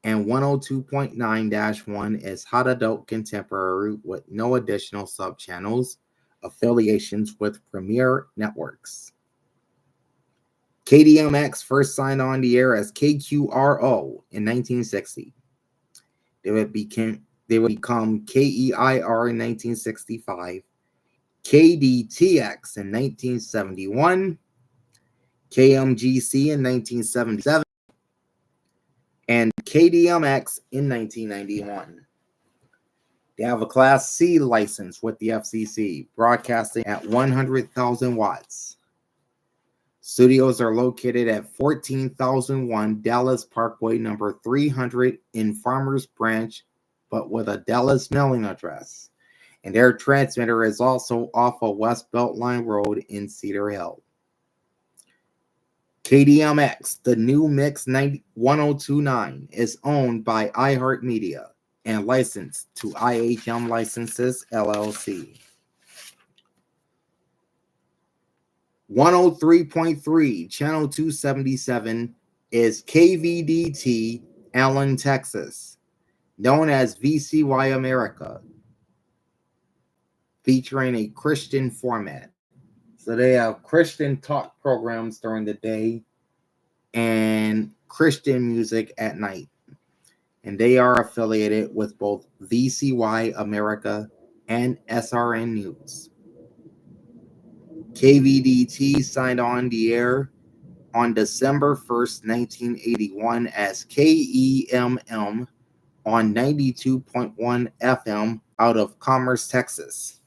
and 102.9-1 is Hot Adult Contemporary with no additional sub-channels, affiliations with Premier Networks. KDMX first signed on the air as KQRO in 1960. They would become KEIR in 1965, KDTX in 1971, KMGC in 1977, and KDMX in 1991. They have a Class C license with the FCC, broadcasting at 100,000 watts. Studios are located at 14,001 Dallas Parkway, number 300 in Farmers Branch, but with a Dallas mailing address. And their transmitter is also off of West Beltline Road in Cedar Hill. KDMX, the new Mix 1029, is owned by iHeartMedia and licensed to IHM Licenses LLC. 103.3 Channel 277 is KVDT Allen, Texas, known as VCY America, featuring a Christian format. So they have Christian talk programs during the day and Christian music at night. And they are affiliated with both VCY America and SRN News. KVDT signed on the air on December 1st, 1981 as KEMM on 92.1 FM out of Commerce, Texas.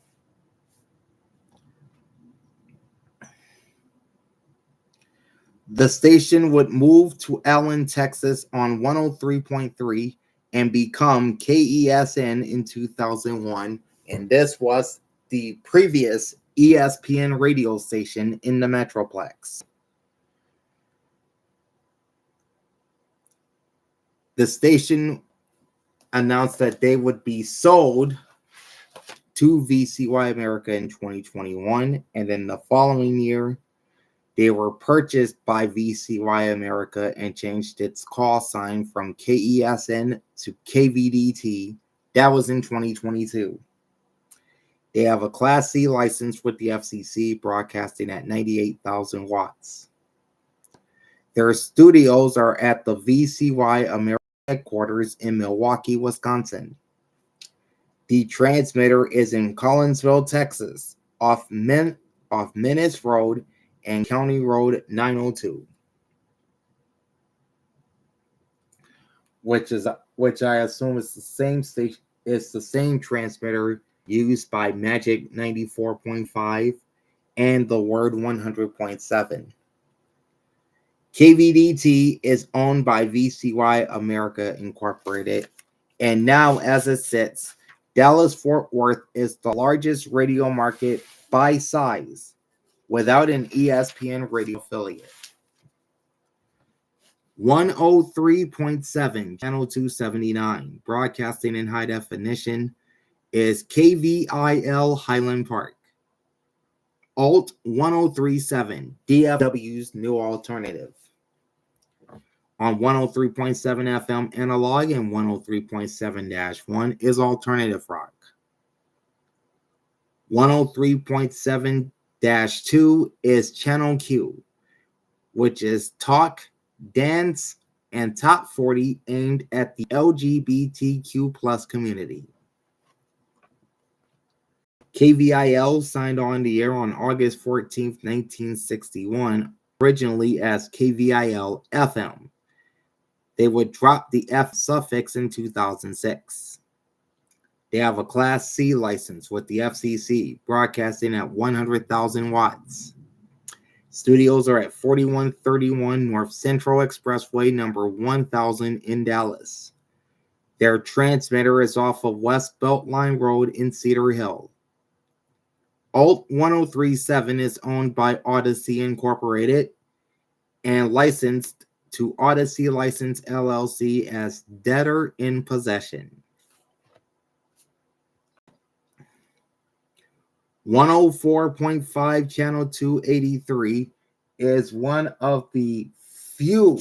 The station would move to Allen, Texas on 103.3 and become KESN in 2001. And this was the previous ESPN radio station in the Metroplex. The station announced that they would be sold to VCY America in 2021, and then the following year, they were purchased by VCY America and changed its call sign from KESN to KVDT. That was in 2022. They have a Class C license with the FCC, broadcasting at 98,000 watts. Their studios are at the VCY America headquarters in Milwaukee, Wisconsin. The transmitter is in Collinsville, Texas, off Menace Road and County Road 902, which I assume is the same station. It's the same transmitter used by Magic 94.5 and the Word 100.7. KVDT is owned by VCY America Incorporated, and now as it sits, Dallas-Fort Worth is the largest radio market by size without an ESPN radio affiliate. 103.7 Channel 279, broadcasting in high definition, is KVIL Highland Park. Alt 1037, DFW's new alternative. On 103.7 FM analog and 103.7-1 is alternative rock. 103.7-2 is Channel Q, which is talk, dance, and top 40 aimed at the LGBTQ plus community. KVIL signed on the air on August 14th, 1961, originally as KVIL FM. They would drop the F suffix in 2006. They have a Class C license with the FCC, broadcasting at 100,000 watts. Studios are at 4131 North Central Expressway, number 1000 in Dallas. Their transmitter is off of West Beltline Road in Cedar Hill. Alt 1037 is owned by Odyssey Incorporated and licensed to Odyssey License LLC as debtor in possession. 104.5 Channel 283 is one of the few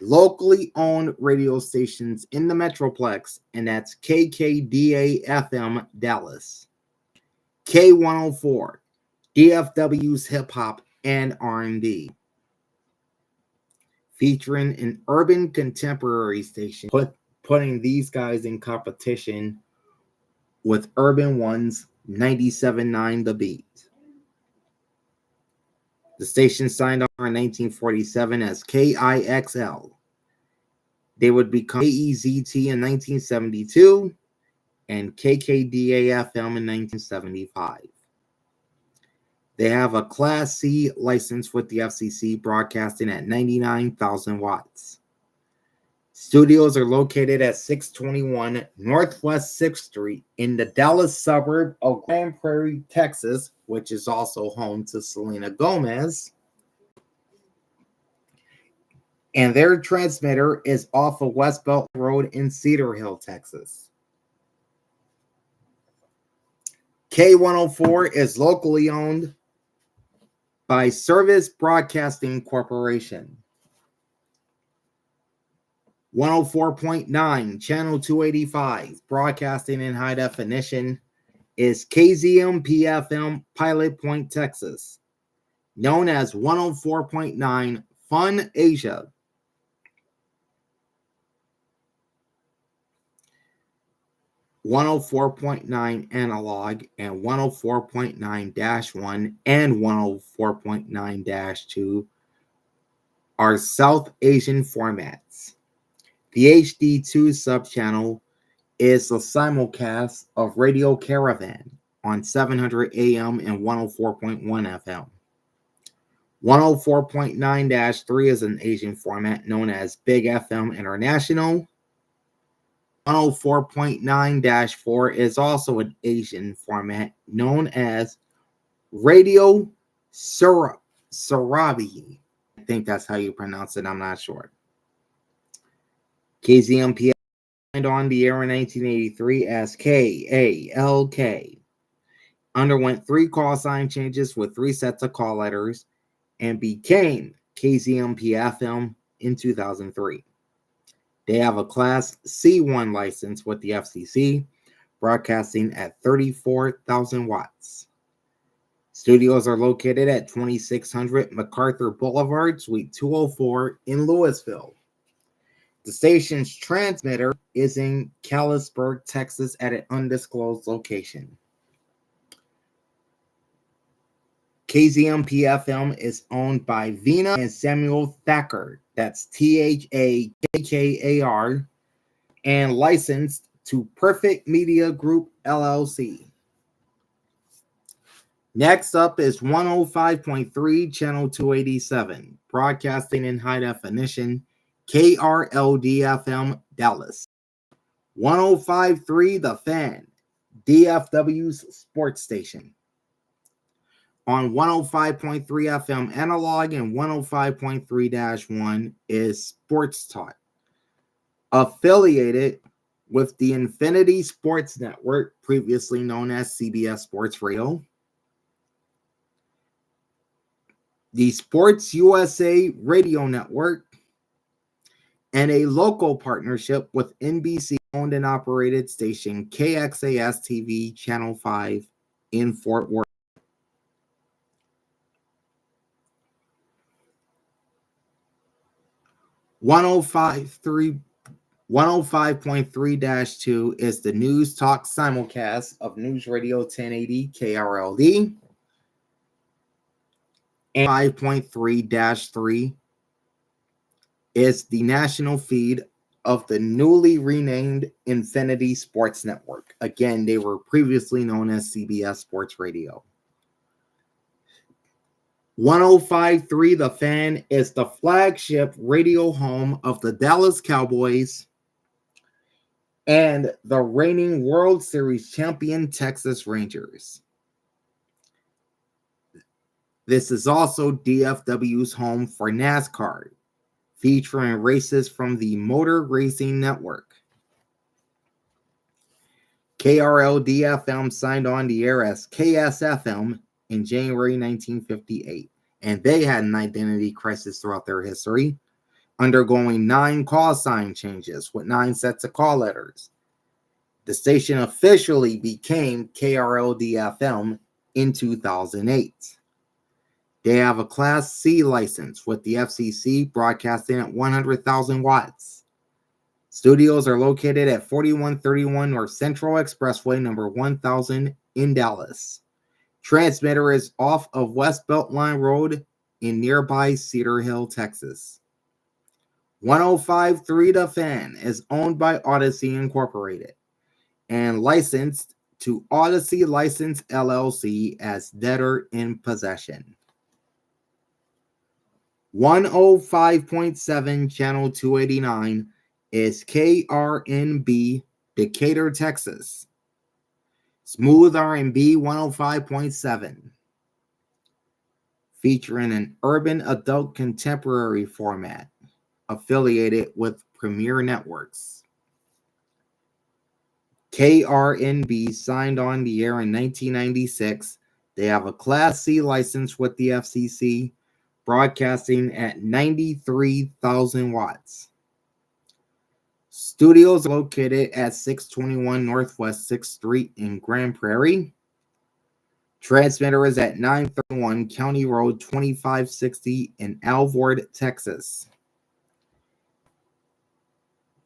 locally owned radio stations in the Metroplex, and that's KKDA FM Dallas. K104, DFW's hip hop and R&B, featuring an urban contemporary station, putting these guys in competition with Urban One's 97.9 The Beat. The station signed on in 1947 as KIXL. They would become KEZT in 1972 and KKDA-FM in 1975. They have a Class C license with the FCC, broadcasting at 99,000 watts. Studios are located at 621 Northwest 6th Street in the Dallas suburb of Grand Prairie, Texas, which is also home to Selena Gomez. And their transmitter is off of West Belt Road in Cedar Hill, Texas. K104 is locally owned by Service Broadcasting Corporation. 104.9 Channel 285, broadcasting in high definition, is KZMP-FM Pilot Point, Texas, known as 104.9 Fun Asia. 104.9 Analog and 104.9-1 and 104.9-2 are South Asian formats. The HD2 subchannel is a simulcast of Radio Caravan on 700 AM and 104.1 FM. 104.9-3 is an Asian format known as Big FM International. 104.9-4 is also an Asian format known as Radio Sarabi. I think that's how you pronounce it. I'm not sure. KZMP signed on the air in 1983 as KALK. Underwent 3 call sign changes with 3 sets of call letters and became KZMP-FM in 2003. They have a Class C1 license with the FCC, broadcasting at 34,000 watts. Studios are located at 2600 MacArthur Boulevard, Suite 204 in Louisville. The station's transmitter is in Callisburg, Texas at an undisclosed location. KZMP-FM is owned by Vina and Samuel Thacker, that's THAKKAR, and licensed to Perfect Media Group, LLC. Next up is 105.3 Channel 287, broadcasting in high definition, KRLD-FM Dallas. 105.3 The Fan, DFW's sports station. On 105.3 FM Analog and 105.3-1 is Sports Talk, affiliated with the Infinity Sports Network, previously known as CBS Sports Radio, the Sports USA Radio Network, and a local partnership with NBC-owned and operated station KXAS-TV Channel 5 in Fort Worth. 105.3-2 is the News Talk simulcast of News Radio 1080 KRLD. And 5.3-3 is the national feed of the newly renamed Infinity Sports Network. Again, they were previously known as CBS Sports Radio. 105.3 The Fan is the flagship radio home of the Dallas Cowboys and the reigning World Series champion Texas Rangers. This is also DFW's home for NASCAR, featuring races from the Motor Racing Network. KRLD-FM signed on the air as KSFM in January 1958, and they had an identity crisis throughout their history, undergoing 9 call sign changes with 9 sets of call letters. The station officially became KRLD-FM in 2008. They have a Class C license with the FCC, broadcasting at 100,000 watts. Studios are located at 4131 North Central Expressway, number 1000 in Dallas. Transmitter is off of West Beltline Road in nearby Cedar Hill, Texas. 105.3 The Fan is owned by Odyssey Incorporated and licensed to Odyssey License LLC as debtor in possession. 105.7 Channel 289 is KRNB Decatur, Texas. Smooth R&B 105.7, featuring an urban adult contemporary format affiliated with Premier Networks. KRNB signed on the air in 1996. They have a Class C license with the FCC, broadcasting at 93,000 watts. Studios located at 621 Northwest 6th Street in Grand Prairie. Transmitter is at 931 County Road 2560 in Alvord, Texas.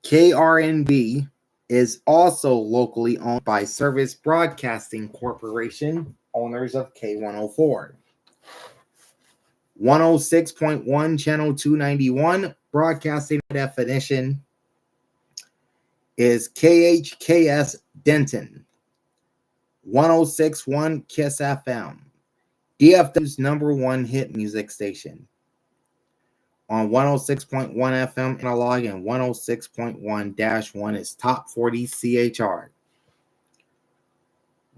KRNB is also locally owned by Service Broadcasting Corporation, owners of K104. 106.1 Channel 291 broadcasting definition is KHKS Denton. 106.1 Kiss FM, DFW's #1 hit music station. On 106.1 FM analog and 106.1-1 is Top 40 CHR.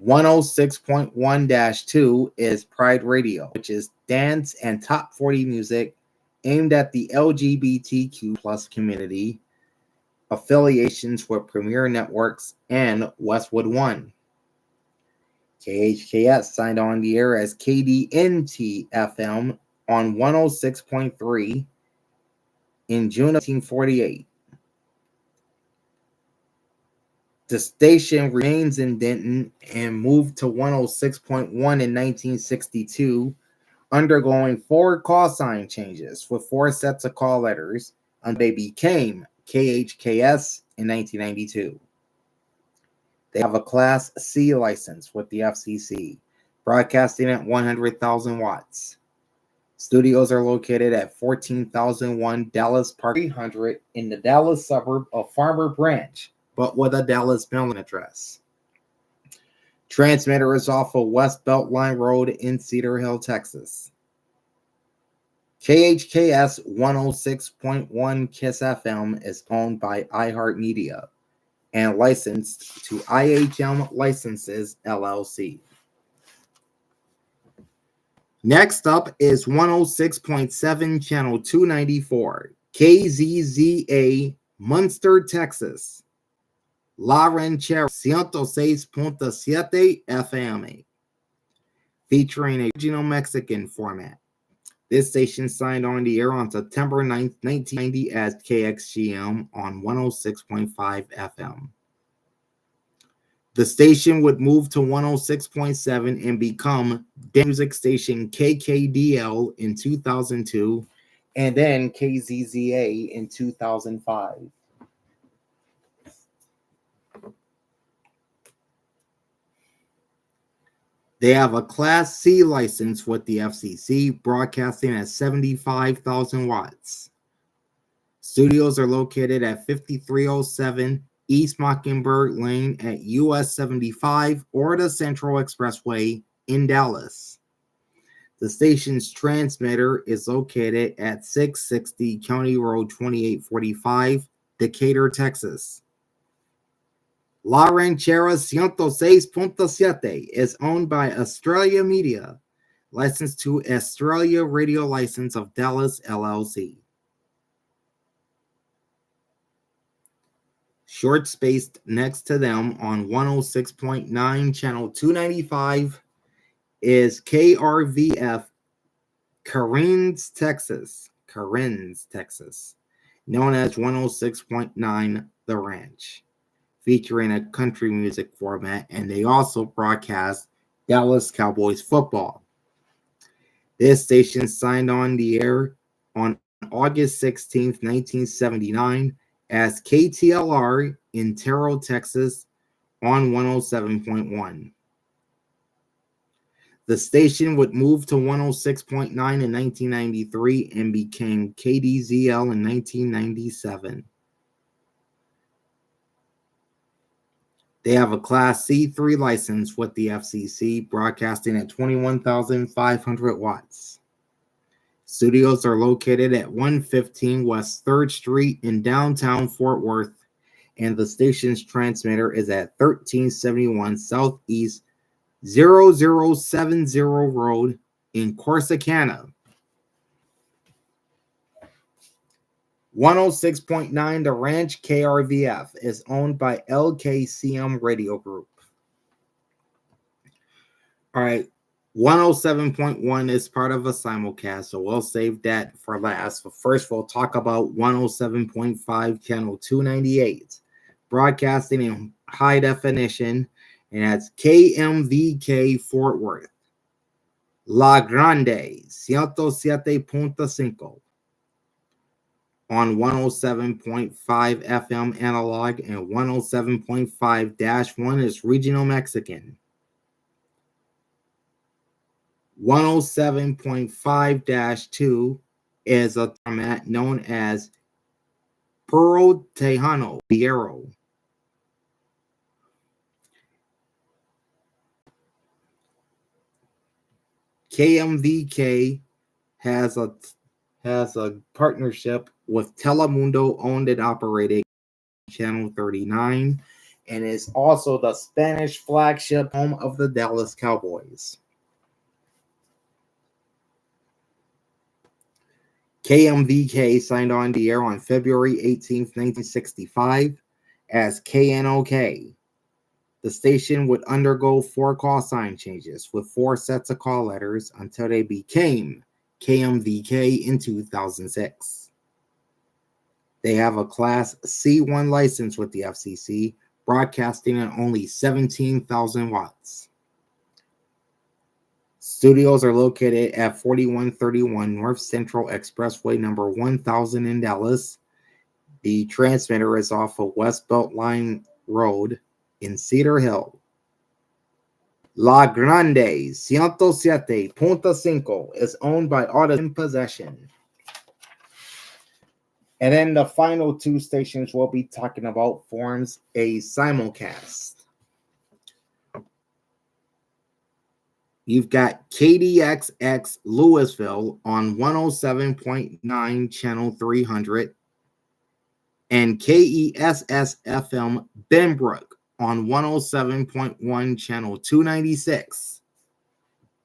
106.1-2 is Pride Radio, which is dance and top 40 music aimed at the LGBTQ plus community, affiliations with Premier Networks and Westwood One. KHKS signed on the air as KDNT FM on 106.3 in June of 1948. The station remains in Denton and moved to 106.1 in 1962, undergoing 4 call sign changes with 4 sets of call letters, and they became KHKS in 1992. They have a Class C license with the FCC, broadcasting at 100,000 watts. Studios are located at 14,001 Dallas Park 300 in the Dallas suburb of Farmer Branch, but with a Dallas mailing address. Transmitter is off of West Beltline Road in Cedar Hill, Texas. KHKS 106.1 Kiss FM is owned by iHeartMedia and licensed to IHM Licenses LLC. Next up is 106.7 Channel 294, KZZA, Munster, Texas. La Ranchera 106.7 FM, featuring a regional Mexican format. This station signed on the air on September 9th, 1990 as KXGM on 106.5 FM. The station would move to 106.7 and become music station KKDL in 2002 and then KZZA in 2005. They have a Class C license with the FCC, broadcasting at 75,000 watts. Studios are located at 5307 East Mockingbird Lane at US 75 or the Central Expressway in Dallas. The station's transmitter is located at 660 County Road 2845, Decatur, Texas. La Ranchera 106.7 is owned by Australia Media, licensed to Australia Radio License of Dallas, LLC. Short spaced next to them on 106.9 channel 295 is KRVF Carins, Texas, known as 106.9 The Ranch, featuring a country music format, and they also broadcast Dallas Cowboys football. This station signed on the air on August 16th, 1979 as KTLR in Terrell, Texas on 107.1. The station would move to 106.9 in 1993 and became KDZL in 1997. They have a Class C3 license with the FCC, broadcasting at 21,500 watts. Studios are located at 115 West 3rd Street in downtown Fort Worth, and the station's transmitter is at 1371 Southeast 0070 Road in Corsicana. 106.9 The Ranch KRVF is owned by LKCM Radio Group. All right, 107.1 is part of a simulcast, so we'll save that for last. But first, we'll talk about 107.5 channel 298, broadcasting in high definition, and that's KMVK Fort Worth. La Grande 107.5 on 107.5 FM analog, and 107.5-1 is regional Mexican. 107.5-2 is a format known as Puro Tejano Piero. KMVK has a partnership with Telemundo, owned and operated Channel 39, and is also the Spanish flagship home of the Dallas Cowboys. KMVK signed on the air on February 18, 1965 as KNOK. The station would undergo 4 call sign changes with 4 sets of call letters until they became KMVK in 2006. They have a Class C1 license with the FCC, broadcasting at only 17,000 watts. Studios are located at 4131 North Central Expressway number 1000 in Dallas. The transmitter is off of West Beltline Road in Cedar Hill. La Grande 107.5 is owned by Auto in Possession. And then the final 2 stations we'll be talking about forms a simulcast. You've got KDXX Louisville on 107.9 channel 300 and KESS FM Benbrook on 107.1 channel 296.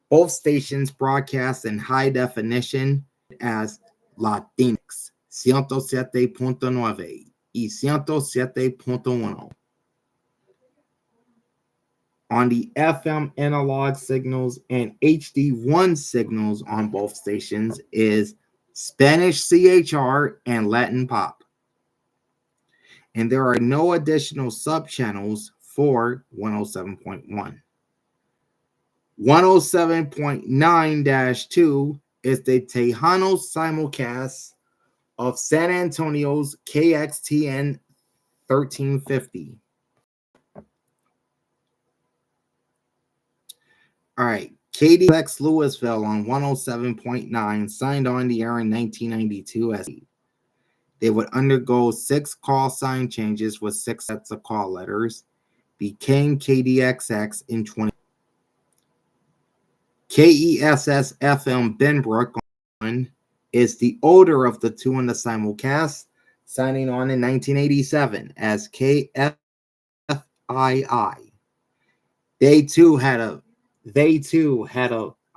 Both stations broadcast in high definition as Latinx 107.9 y 107.1. On the FM analog signals and HD1 signals on both stations is Spanish CHR and Latin Pop. And there are no additional sub-channels for 107.1. 107.9-2 is the Tejano simulcast of San Antonio's KXTN 1350. All right, KDX Louisville on 107.9 signed on the air in 1992 as they would undergo 6 call sign changes with 6 sets of call letters, became KDXX in 20. KESS FM Benbrook is the older of the two in the simulcast, signing on in 1987 as KFII. They too had a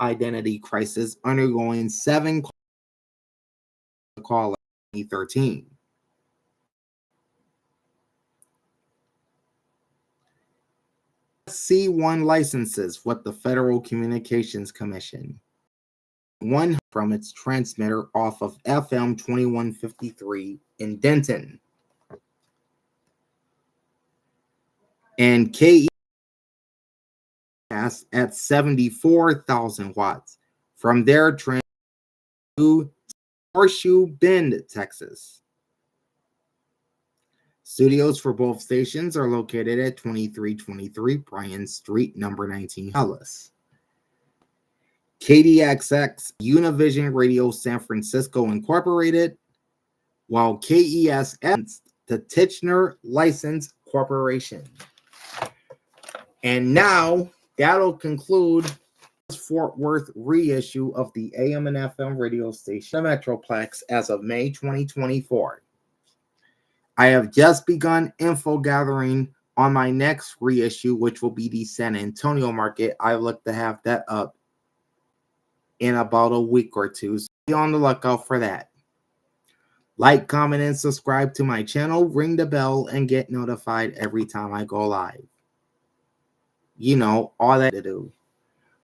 identity crisis, undergoing 7 calls in 2013. C1 licenses with the Federal Communications Commission. One from its transmitter off of FM 2153 in Denton. And KE at 74,000 watts from their transmitter to Horseshoe Bend, Texas. Studios for both stations are located at 2323 Bryan Street, number 19, Dallas. KDXX Univision Radio San Francisco Incorporated, while KES the Tichenor License Corporation. And now that'll conclude Fort Worth reissue of the AM and FM radio station Metroplex as of May 2024. I have just begun info gathering on my next reissue, which will be the San Antonio market. I look to have that up in about a week or two, so be on the lookout for that. Like, comment, and subscribe to my channel, ring the bell, and get notified every time I go live. You know, all that to do.